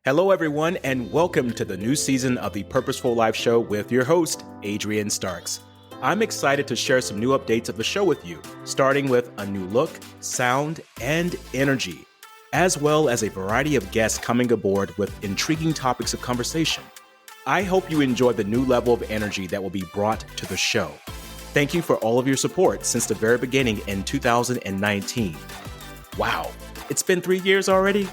Hello, everyone, and welcome to the new season of the Purposeful Life Show with your host, Adrian Starks. I'm excited to share some new updates of the show with you, starting with a new look, sound, and energy, as well as a variety of guests coming aboard with intriguing topics of conversation. I hope you enjoy the new level of energy that will be brought to the show. Thank you for all of your support since the very beginning in 2019. Wow, it's been 3 years already?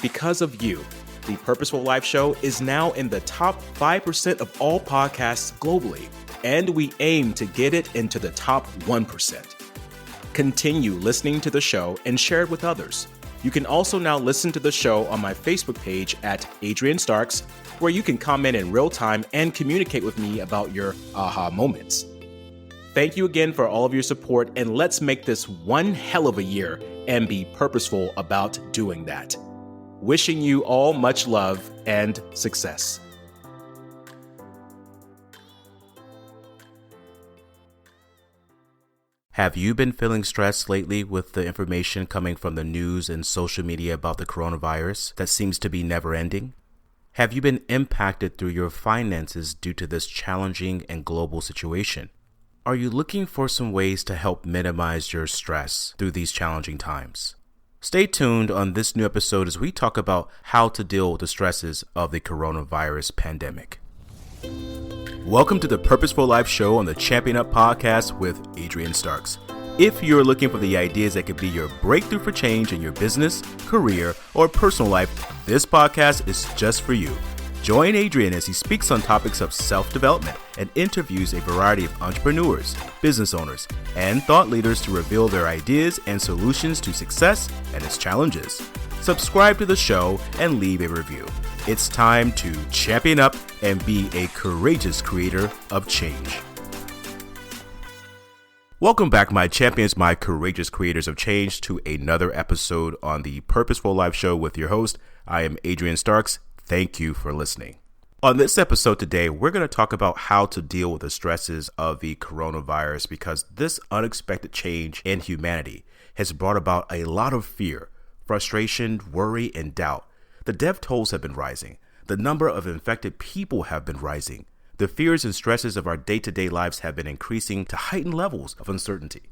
Because of you, the Purposeful Life Show is now in the top 5% of all podcasts globally, and we aim to get it into the top 1%. Continue listening to the show and share it with others. You can also now listen to the show on my Facebook page at Adrian Starks, where you can comment in real time and communicate with me about your aha moments. Thank you again for all of your support, and let's make this one hell of a year and be purposeful about doing that. Wishing you all much love and success. Have you been feeling stressed lately with the information coming from the news and social media about the coronavirus that seems to be never ending? Have you been impacted through your finances due to this challenging and global situation? Are you looking for some ways to help minimize your stress through these challenging times? Stay tuned on this new episode as we talk about how to deal with the stresses of the coronavirus pandemic. Welcome to the Purposeful Life Show on the Champion Up podcast with Adrian Starks. If you're looking for the ideas that could be your breakthrough for change in your business, career, or personal life, this podcast is just for you. Join Adrian as he speaks on topics of self-development and interviews a variety of entrepreneurs, business owners, and thought leaders to reveal their ideas and solutions to success and its challenges. Subscribe to the show and leave a review. It's time to champion up and be a courageous creator of change. Welcome back, my champions, my courageous creators of change, to another episode on the Purposeful Life Show with your host. I am Adrian Starks. Thank you for listening. On this episode today, we're going to talk about how to deal with the stresses of the coronavirus, because this unexpected change in humanity has brought about a lot of fear, frustration, worry, and doubt. The death tolls have been rising. The number of infected people have been rising. The fears and stresses of our day-to-day lives have been increasing to heightened levels of uncertainty.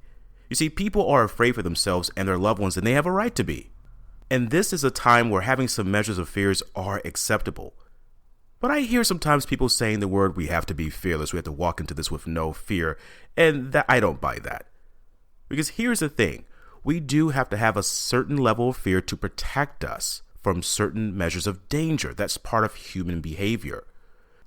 You see, people are afraid for themselves and their loved ones, and they have a right to be. And this is a time where having some measures of fears are acceptable. But I hear sometimes people saying the word, we have to be fearless. We have to walk into this with no fear. And that I don't buy that. Because here's the thing. We do have to have a certain level of fear to protect us from certain measures of danger. That's part of human behavior.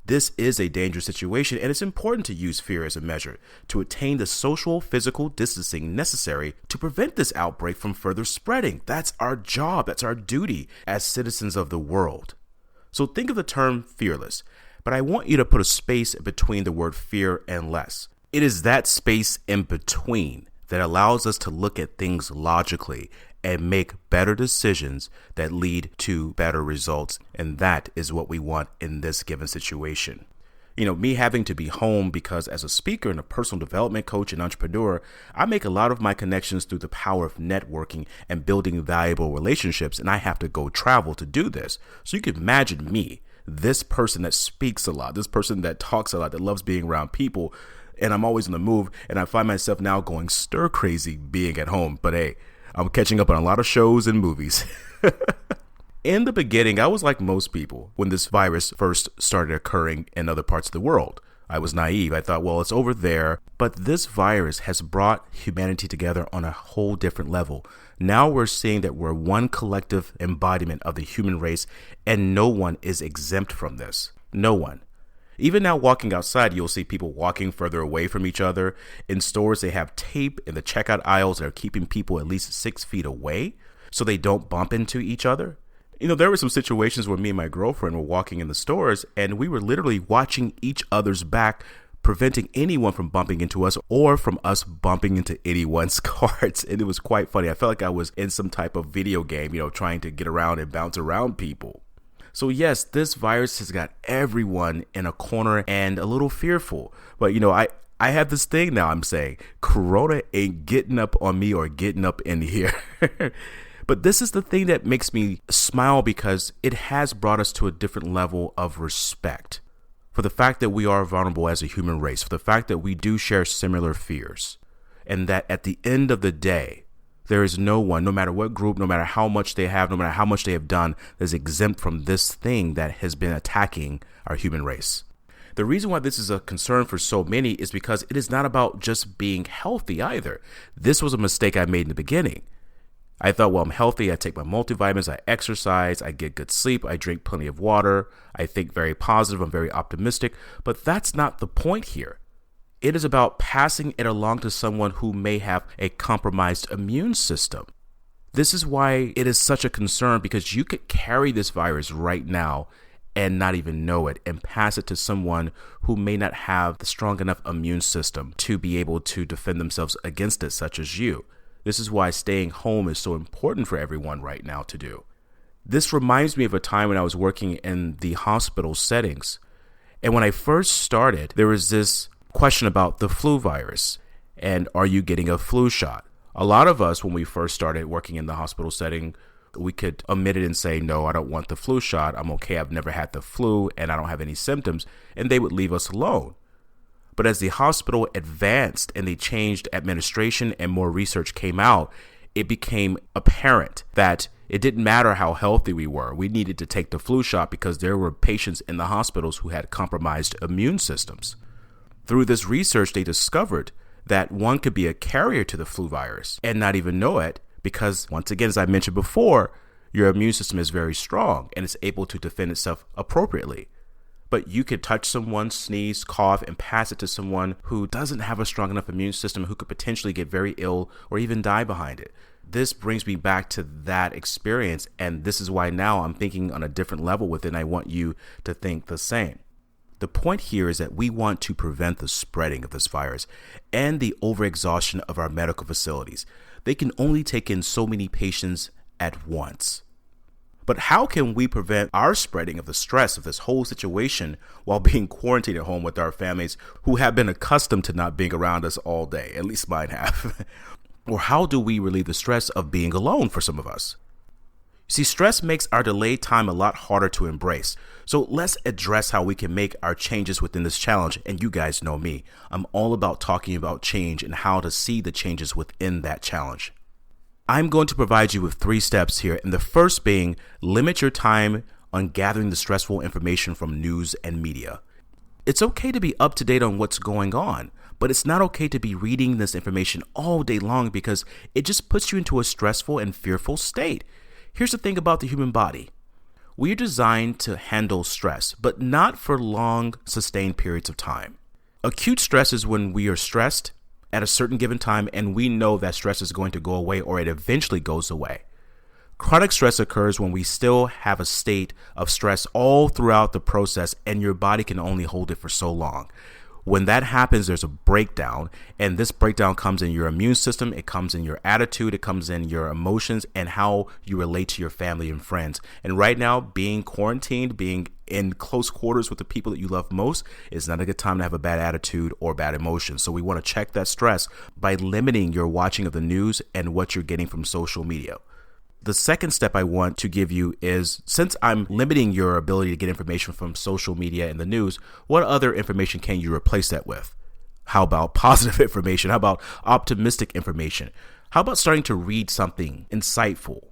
This is a dangerous situation, and it's important to use fear as a measure to attain the social, physical distancing necessary to prevent this outbreak from further spreading. That's our job. That's our duty as citizens of the world. So think of the term fearless, but I want you to put a space between the word fear and less. It is that space in between that allows us to look at things logically and make better decisions that lead to better results. And that is what we want in this given situation. You know, me having to be home because as a speaker and a personal development coach and entrepreneur, I make a lot of my connections through the power of networking and building valuable relationships. And I have to go travel to do this. So you can imagine me, this person that speaks a lot, this person that talks a lot, that loves being around people. And I'm always on the move. And I find myself now going stir crazy being at home. But hey, I'm catching up on a lot of shows and movies. In the beginning, I was like most people when this virus first started occurring in other parts of the world. I was naive. I thought, well, it's over there. But this virus has brought humanity together on a whole different level. Now we're seeing that we're one collective embodiment of the human race, and no one is exempt from this. No one. Even now, walking outside, you'll see people walking further away from each other. In stores, they have tape in the checkout aisles that are keeping people at least 6 feet away so they don't bump into each other. You know, there were some situations where me and my girlfriend were walking in the stores, and we were literally watching each other's back, preventing anyone from bumping into us or from us bumping into anyone's carts. And it was quite funny. I felt like I was in some type of video game, you know, trying to get around and bounce around people. So yes, this virus has got everyone in a corner and a little fearful. But, you know, I have this thing now I'm saying, Corona ain't getting up on me or getting up in here. But this is the thing that makes me smile because it has brought us to a different level of respect for the fact that we are vulnerable as a human race, for the fact that we do share similar fears, and that at the end of the day, there is no one, no matter what group, no matter how much they have, no matter how much they have done, that is exempt from this thing that has been attacking our human race. The reason why this is a concern for so many is because it is not about just being healthy either. This was a mistake I made in the beginning. I thought, well, I'm healthy. I take my multivitamins. I exercise. I get good sleep. I drink plenty of water. I think very positive. I'm very optimistic. But that's not the point here. It is about passing it along to someone who may have a compromised immune system. This is why it is such a concern, because you could carry this virus right now and not even know it and pass it to someone who may not have the strong enough immune system to be able to defend themselves against it, such as you. This is why staying home is so important for everyone right now to do. This reminds me of a time when I was working in the hospital settings. And when I first started, there was this question about the flu virus and are you getting a flu shot? A lot of us, when we first started working in the hospital setting, we could omit it and say, no, I don't want the flu shot. I'm okay. I've never had the flu and I don't have any symptoms. And they would leave us alone. But as the hospital advanced and they changed administration and more research came out, it became apparent that it didn't matter how healthy we were. We needed to take the flu shot because there were patients in the hospitals who had compromised immune systems. Through this research, they discovered that one could be a carrier to the flu virus and not even know it because, once again, as I mentioned before, your immune system is very strong and it's able to defend itself appropriately. But you could touch someone, sneeze, cough, and pass it to someone who doesn't have a strong enough immune system, who could potentially get very ill or even die behind it. This brings me back to that experience, and this is why now I'm thinking on a different level with it, and I want you to think the same. The point here is that we want to prevent the spreading of this virus and the overexhaustion of our medical facilities. They can only take in so many patients at once. But how can we prevent our spreading of the stress of this whole situation while being quarantined at home with our families who have been accustomed to not being around us all day? At least mine have. Or how do we relieve the stress of being alone for some of us? See, stress makes our delayed time a lot harder to embrace. So let's address how we can make our changes within this challenge. And you guys know me. I'm all about talking about change and how to see the changes within that challenge. I'm going to provide you with 3 steps here. And the first being, limit your time on gathering the stressful information from news and media. It's okay to be up to date on what's going on, but it's not okay to be reading this information all day long because it just puts you into a stressful and fearful state. Here's the thing about the human body. We're designed to handle stress, but not for long, sustained periods of time. Acute stress is when we are stressed at a certain given time and we know that stress is going to go away or it eventually goes away. Chronic stress occurs when we still have a state of stress all throughout the process and your body can only hold it for so long. When that happens, there's a breakdown, and this breakdown comes in your immune system, it comes in your attitude, it comes in your emotions, and how you relate to your family and friends. And right now, being quarantined, being in close quarters with the people that you love most is not a good time to have a bad attitude or bad emotions. So we want to check that stress by limiting your watching of the news and what you're getting from social media. The second step I want to give you is, since I'm limiting your ability to get information from social media and the news, what other information can you replace that with? How about positive information? How about optimistic information? How about starting to read something insightful?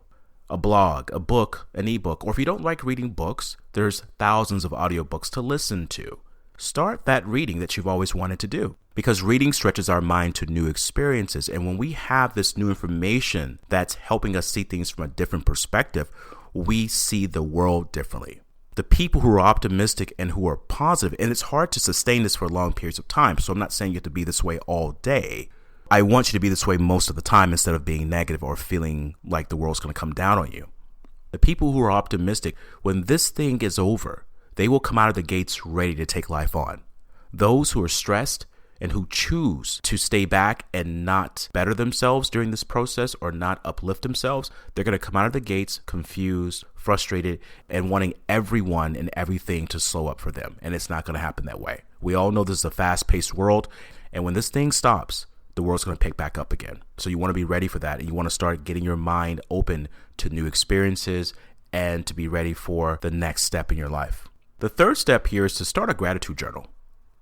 A blog, a book, an ebook, or if you don't like reading books, there's thousands of audiobooks to listen to. Start that reading that you've always wanted to do, because reading stretches our mind to new experiences. And when we have this new information that's helping us see things from a different perspective, we see the world differently. The people who are optimistic and who are positive, and it's hard to sustain this for long periods of time. So I'm not saying you have to be this way all day. I want you to be this way most of the time instead of being negative or feeling like the world's going to come down on you. The people who are optimistic, when this thing is over, they will come out of the gates ready to take life on. Those who are stressed and who choose to stay back and not better themselves during this process or not uplift themselves, they're going to come out of the gates confused, frustrated, and wanting everyone and everything to slow up for them. And it's not going to happen that way. We all know this is a fast-paced world. And when this thing stops, the world's going to pick back up again. So you want to be ready for that. And you want to start getting your mind open to new experiences and to be ready for the next step in your life. The third step here is to start a gratitude journal.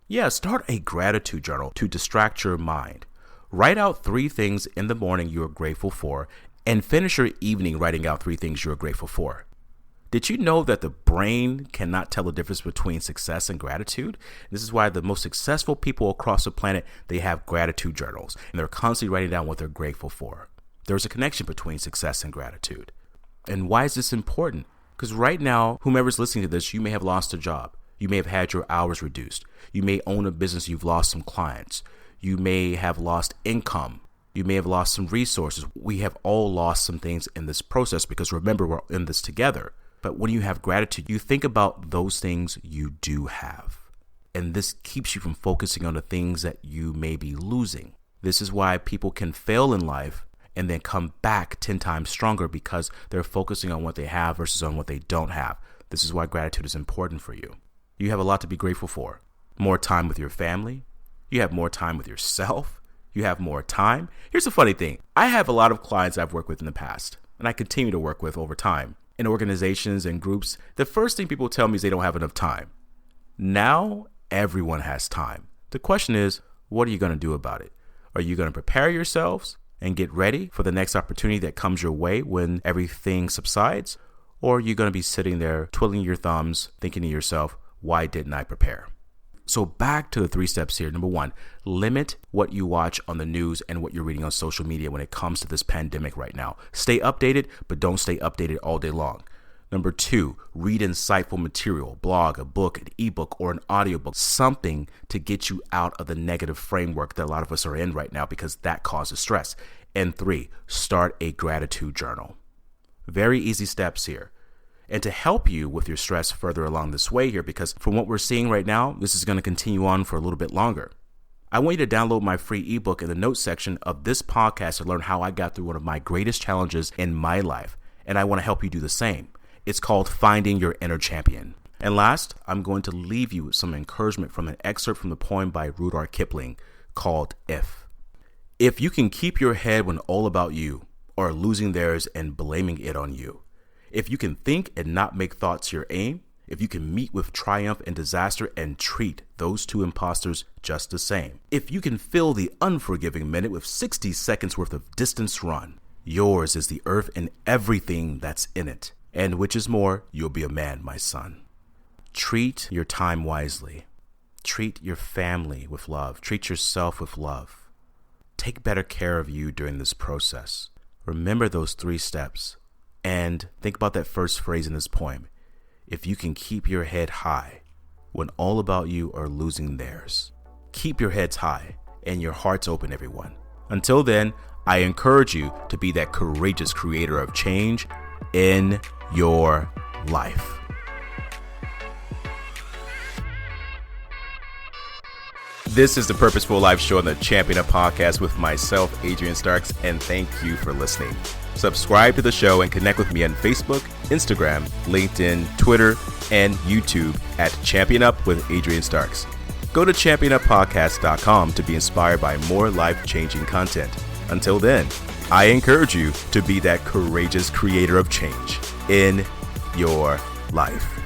Yeah, start a gratitude journal to distract your mind. Write out 3 things in the morning you are grateful for and finish your evening writing out 3 things you are grateful for. Did you know that the brain cannot tell the difference between success and gratitude? This is why the most successful people across the planet, they have gratitude journals and they're constantly writing down what they're grateful for. There's a connection between success and gratitude. And why is this important? Because right now, whomever's listening to this, you may have lost a job. You may have had your hours reduced. You may own a business, you've lost some clients. You may have lost income. You may have lost some resources. We have all lost some things in this process because remember, we're in this together. But when you have gratitude, you think about those things you do have. And this keeps you from focusing on the things that you may be losing. This is why people can fail in life and then come back 10 times stronger because they're focusing on what they have versus on what they don't have. This is why gratitude is important for you. You have a lot to be grateful for. More time with your family. You have more time with yourself. You have more time. Here's the funny thing. I have a lot of clients I've worked with in the past, and I continue to work with over time. In organizations and groups, the first thing people tell me is they don't have enough time. Now, everyone has time. The question is, what are you going to do about it? Are you going to prepare yourselves and get ready for the next opportunity that comes your way when everything subsides? Or are you going to be sitting there twiddling your thumbs, thinking to yourself, why didn't I prepare? So back to the 3 steps here. Number 1, limit what you watch on the news and what you're reading on social media when it comes to this pandemic right now. Stay updated, but don't stay updated all day long. Number 2, read insightful material, blog, a book, an ebook, or an audiobook, something to get you out of the negative framework that a lot of us are in right now because that causes stress. And 3, start a gratitude journal. Very easy steps here. And to help you with your stress further along this way here, because from what we're seeing right now, this is going to continue on for a little bit longer. I want you to download my free ebook in the notes section of this podcast to learn how I got through one of my greatest challenges in my life. And I want to help you do the same. It's called Finding Your Inner Champion. And last, I'm going to leave you with some encouragement from an excerpt from the poem by Rudyard Kipling called If. If you can keep your head when all about you are losing theirs and blaming it on you, if you can think and not make thoughts your aim, if you can meet with triumph and disaster and treat those 2 imposters just the same, if you can fill the unforgiving minute with 60 seconds worth of distance run, yours is the earth and everything that's in it. And which is more, you'll be a man, my son. Treat your time wisely. Treat your family with love. Treat yourself with love. Take better care of you during this process. Remember those 3 steps. And think about that first phrase in this poem. If you can keep your head high when all about you are losing theirs. Keep your heads high and your hearts open, everyone. Until then, I encourage you to be that courageous creator of change in your life. This is the Purposeful Life Show on the Champion Up Podcast with myself, Adrian Starks, and thank you for listening. Subscribe to the show and connect with me on Facebook, Instagram, LinkedIn, Twitter, and YouTube at Champion Up with Adrian Starks. Go to championuppodcast.com to be inspired by more life-changing content. Until then, I encourage you to be that courageous creator of change in your life.